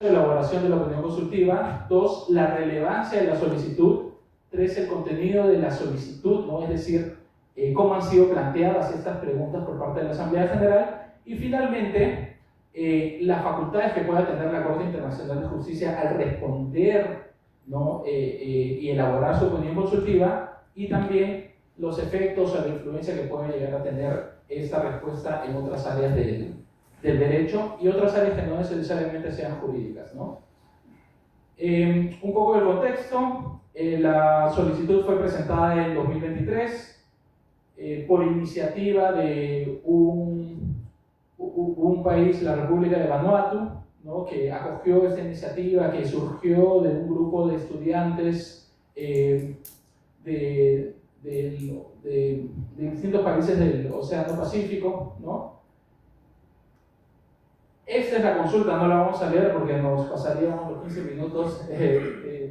elaboración de la opinión consultiva. 2, la relevancia de la solicitud. 3, el contenido de la solicitud, ¿no? Es decir, cómo han sido planteadas estas preguntas por parte de la Asamblea General. Y finalmente, las facultades que pueda tener la Corte Internacional de Justicia al responder, ¿no? Y elaborar su opinión consultiva, y también los efectos o la influencia que puede llegar a tener esta respuesta en otras áreas del derecho y otras áreas que no necesariamente sean jurídicas, ¿no? Un poco del contexto. La solicitud fue presentada en 2023 por iniciativa de un país, la República de Vanuatu, ¿no? Que acogió esta iniciativa que surgió de un grupo de estudiantes de distintos países del Océano Pacífico, ¿no? Esta es la consulta, no la vamos a leer porque nos pasaríamos los 15 minutos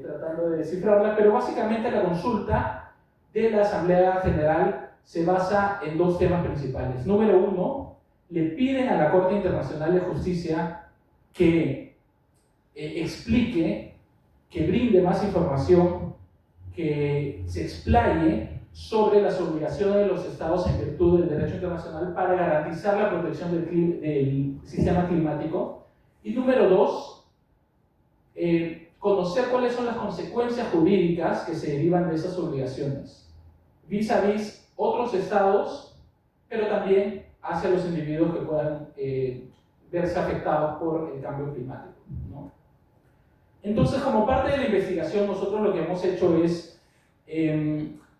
tratando de descifrarla, pero básicamente la consulta de la Asamblea General se basa en 2 temas principales. Número 1, le piden a la Corte Internacional de Justicia que explique, que brinde más información, que se explaye sobre las obligaciones de los estados en virtud del derecho internacional para garantizar la protección del sistema climático. Y número 2, conocer cuáles son las consecuencias jurídicas que se derivan de esas obligaciones vis a vis otros estados, pero también hacia los individuos que puedan verse afectados por el cambio climático, ¿no? Entonces, como parte de la investigación, nosotros lo que hemos hecho es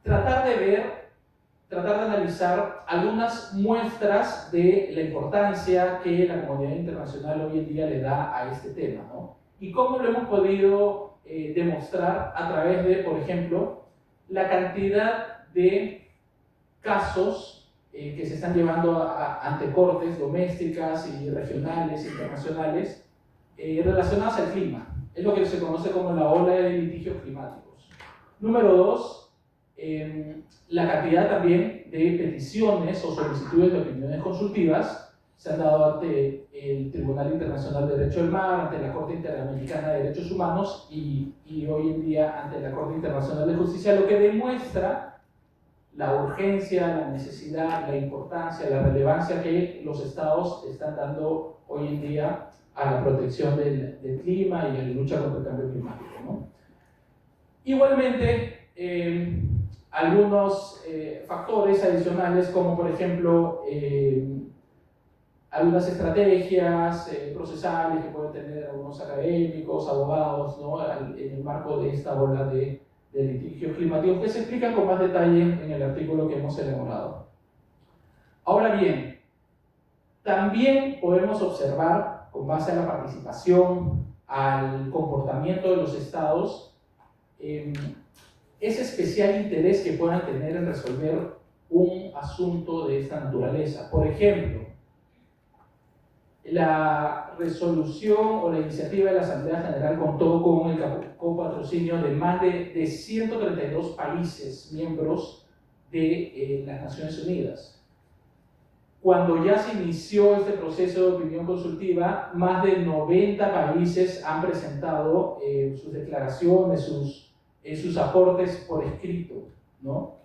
tratar de analizar algunas muestras de la importancia que la comunidad internacional hoy en día le da a este tema, ¿no? Y cómo lo hemos podido demostrar a través de, por ejemplo, la cantidad de casos que se están llevando ante cortes domésticas y regionales, internacionales, relacionadas al clima. Es lo que se conoce como la ola de litigios climáticos. Número 2, la cantidad también de peticiones o solicitudes de opiniones consultivas se han dado ante el Tribunal Internacional de Derecho del Mar, ante la Corte Interamericana de Derechos Humanos y hoy en día ante la Corte Internacional de Justicia, lo que demuestra la urgencia, la necesidad, la importancia, la relevancia que los estados están dando hoy en día a la protección del clima y a la lucha contra el cambio climático, ¿no? Igualmente, algunos factores adicionales, como por ejemplo algunas estrategias procesales que pueden tener algunos académicos, abogados, ¿no? En el marco de esta ola de litigios climáticos, que se explican con más detalle en el artículo que hemos elaborado. Ahora bien, también podemos observar, con base a la participación, al comportamiento de los estados, ese especial interés que puedan tener en resolver un asunto de esta naturaleza. Por ejemplo, la resolución o la iniciativa de la Asamblea General contó con el copatrocinio de más de 132 países miembros de las Naciones Unidas. Cuando ya se inició este proceso de opinión consultiva, más de 90 países han presentado sus declaraciones, sus aportes por escrito, ¿no?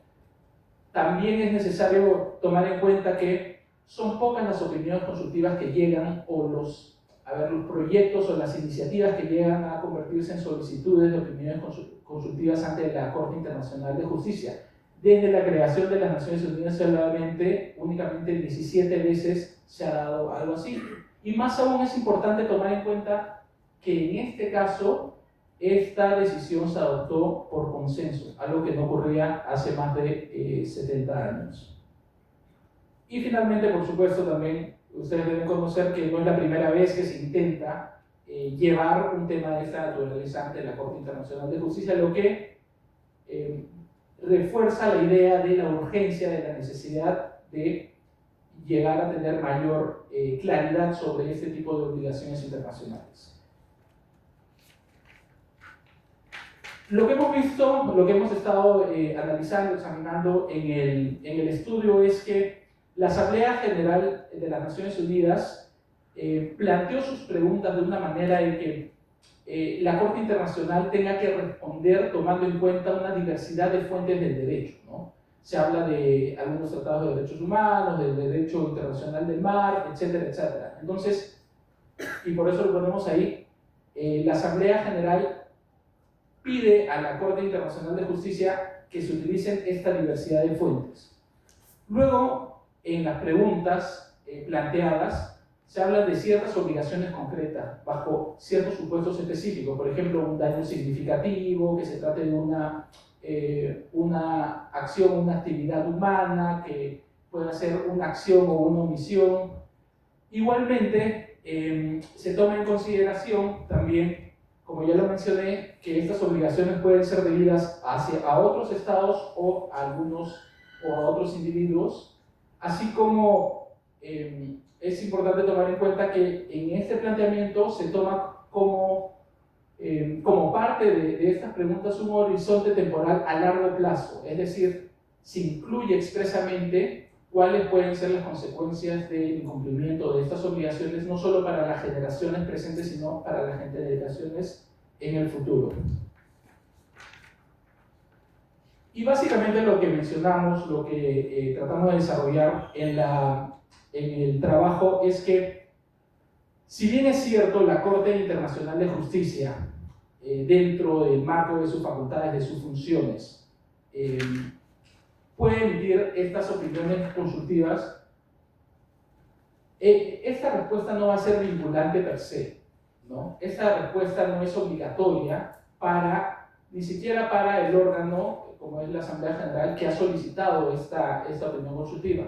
También es necesario tomar en cuenta que son pocas las opiniones consultivas que llegan, o los proyectos o las iniciativas que llegan a convertirse en solicitudes de opiniones consultivas ante la Corte Internacional de Justicia. Desde la creación de las Naciones Unidas únicamente 17 veces se ha dado algo así. Y más aún es importante tomar en cuenta que en este caso esta decisión se adoptó por consenso, algo que no ocurría hace más de 70 años. Y finalmente, por supuesto, también ustedes deben conocer que no es la primera vez que se intenta llevar un tema de esta naturaleza ante la Corte Internacional de Justicia, lo que refuerza la idea de la urgencia, de la necesidad de llegar a tener mayor claridad sobre este tipo de obligaciones internacionales. Lo que hemos visto, lo que hemos estado analizando, examinando en el estudio es que la Asamblea General de las Naciones Unidas planteó sus preguntas de una manera en que la Corte Internacional tenga que responder tomando en cuenta una diversidad de fuentes del derecho, ¿no? Se habla de algunos tratados de derechos humanos, del derecho internacional del mar, etcétera, etcétera. Entonces, y por eso lo ponemos ahí, la Asamblea General pide a la Corte Internacional de Justicia que se utilicen esta diversidad de fuentes. Luego, en las preguntas planteadas, se habla de ciertas obligaciones concretas bajo ciertos supuestos específicos, por ejemplo, un daño significativo, que se trate de una acción, una actividad humana, que pueda ser una acción o una omisión. Igualmente, se toma en consideración también, como ya lo mencioné, que estas obligaciones pueden ser debidas a otros estados o a otros individuos, así como es importante tomar en cuenta que en este planteamiento se toma como parte de estas preguntas un horizonte temporal a largo plazo, es decir, se incluye expresamente cuáles pueden ser las consecuencias del incumplimiento de estas obligaciones, no solo para las generaciones presentes, sino para las generaciones en el futuro. Y básicamente lo que mencionamos, lo que tratamos de desarrollar en el trabajo es que, si bien es cierto, la Corte Internacional de Justicia, dentro del marco de sus facultades, de sus funciones, puede emitir estas opiniones consultivas, esta respuesta no va a ser vinculante per se, ¿no? Esta respuesta no es obligatoria ni siquiera para el órgano, como es la Asamblea General, que ha solicitado esta opinión consultiva.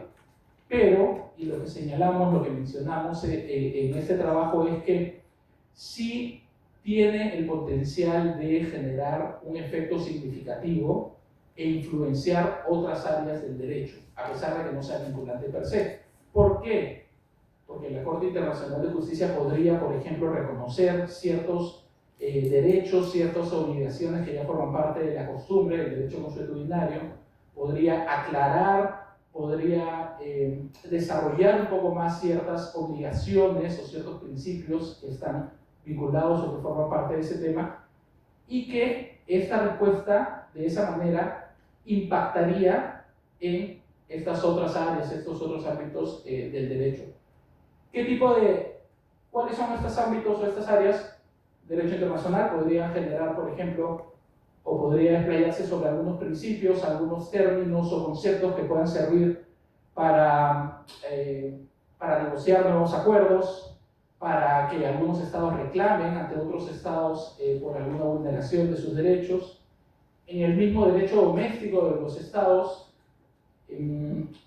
Pero, y lo que señalamos, lo que mencionamos en este trabajo es que sí tiene el potencial de generar un efecto significativo e influenciar otras áreas del derecho, a pesar de que no sea vinculante per se. ¿Por qué? Porque la Corte Internacional de Justicia podría, por ejemplo, reconocer ciertos derechos, ciertas obligaciones que ya forman parte de la costumbre del derecho consuetudinario, podría aclarar, podría desarrollar un poco más ciertas obligaciones o ciertos principios que están vinculados o que forman parte de ese tema, y que esta respuesta, de esa manera, impactaría en estas otras áreas, estos otros ámbitos del derecho. ¿Cuáles son estos ámbitos o estas áreas? Derecho internacional podría generar, por ejemplo, o podría explayarse sobre algunos principios, algunos términos o conceptos que puedan servir para negociar nuevos acuerdos, para que algunos estados reclamen ante otros estados por alguna vulneración de sus derechos. En el mismo derecho doméstico de los estados,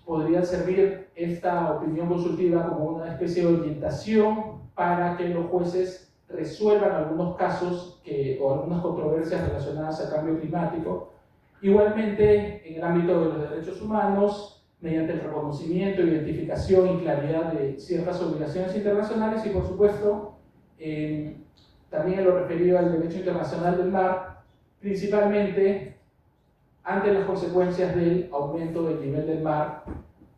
podría servir esta opinión consultiva como una especie de orientación para que los jueces resuelvan algunos casos o algunas controversias relacionadas al cambio climático. Igualmente, en el ámbito de los derechos humanos, mediante el reconocimiento, identificación y claridad de ciertas obligaciones internacionales, y por supuesto, también en lo referido al derecho internacional del mar, principalmente ante las consecuencias del aumento del nivel del mar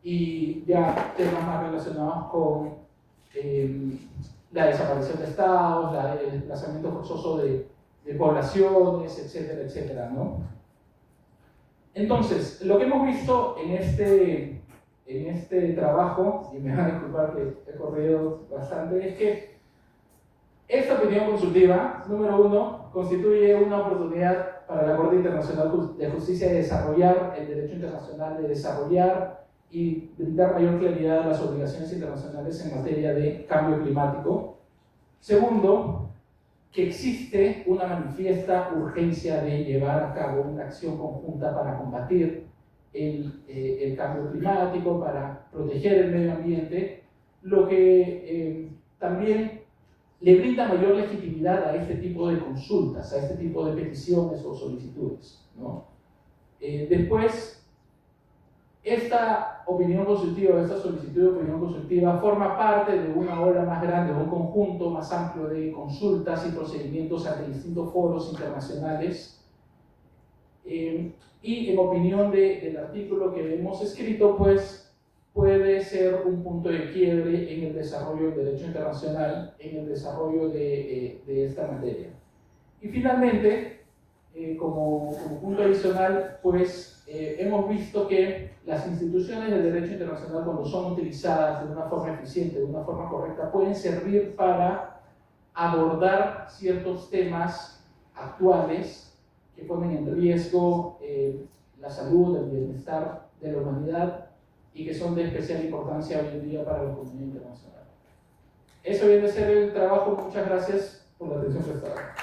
y ya temas más relacionados con la desaparición de estados, el desplazamiento forzoso de poblaciones, etcétera, etcétera, ¿no? Entonces, lo que hemos visto en este trabajo, y me van a disculpar que he corrido bastante, es que esta opinión consultiva, número uno, constituye una oportunidad para la Corte Internacional de Justicia de desarrollar el derecho internacional, de desarrollar y brindar mayor claridad a las obligaciones internacionales en materia de cambio climático. Segundo, que existe una manifiesta urgencia de llevar a cabo una acción conjunta para combatir el cambio climático, para proteger el medio ambiente, lo que también le brinda mayor legitimidad a este tipo de consultas, a este tipo de peticiones o solicitudes, ¿no? Después, esta opinión consultiva, esta solicitud de opinión consultiva forma parte de una ola más grande, de un conjunto más amplio de consultas y procedimientos ante distintos foros internacionales. Y en opinión del artículo que hemos escrito, pues puede ser un punto de quiebre en el desarrollo del derecho internacional, en el desarrollo de esta materia. Y finalmente, como punto adicional, pues hemos visto que las instituciones del derecho internacional, cuando son utilizadas de una forma eficiente, de una forma correcta, pueden servir para abordar ciertos temas actuales que ponen en riesgo la salud, el bienestar de la humanidad y que son de especial importancia hoy en día para la comunidad internacional. Eso viene a ser el trabajo. Muchas gracias por la atención prestada.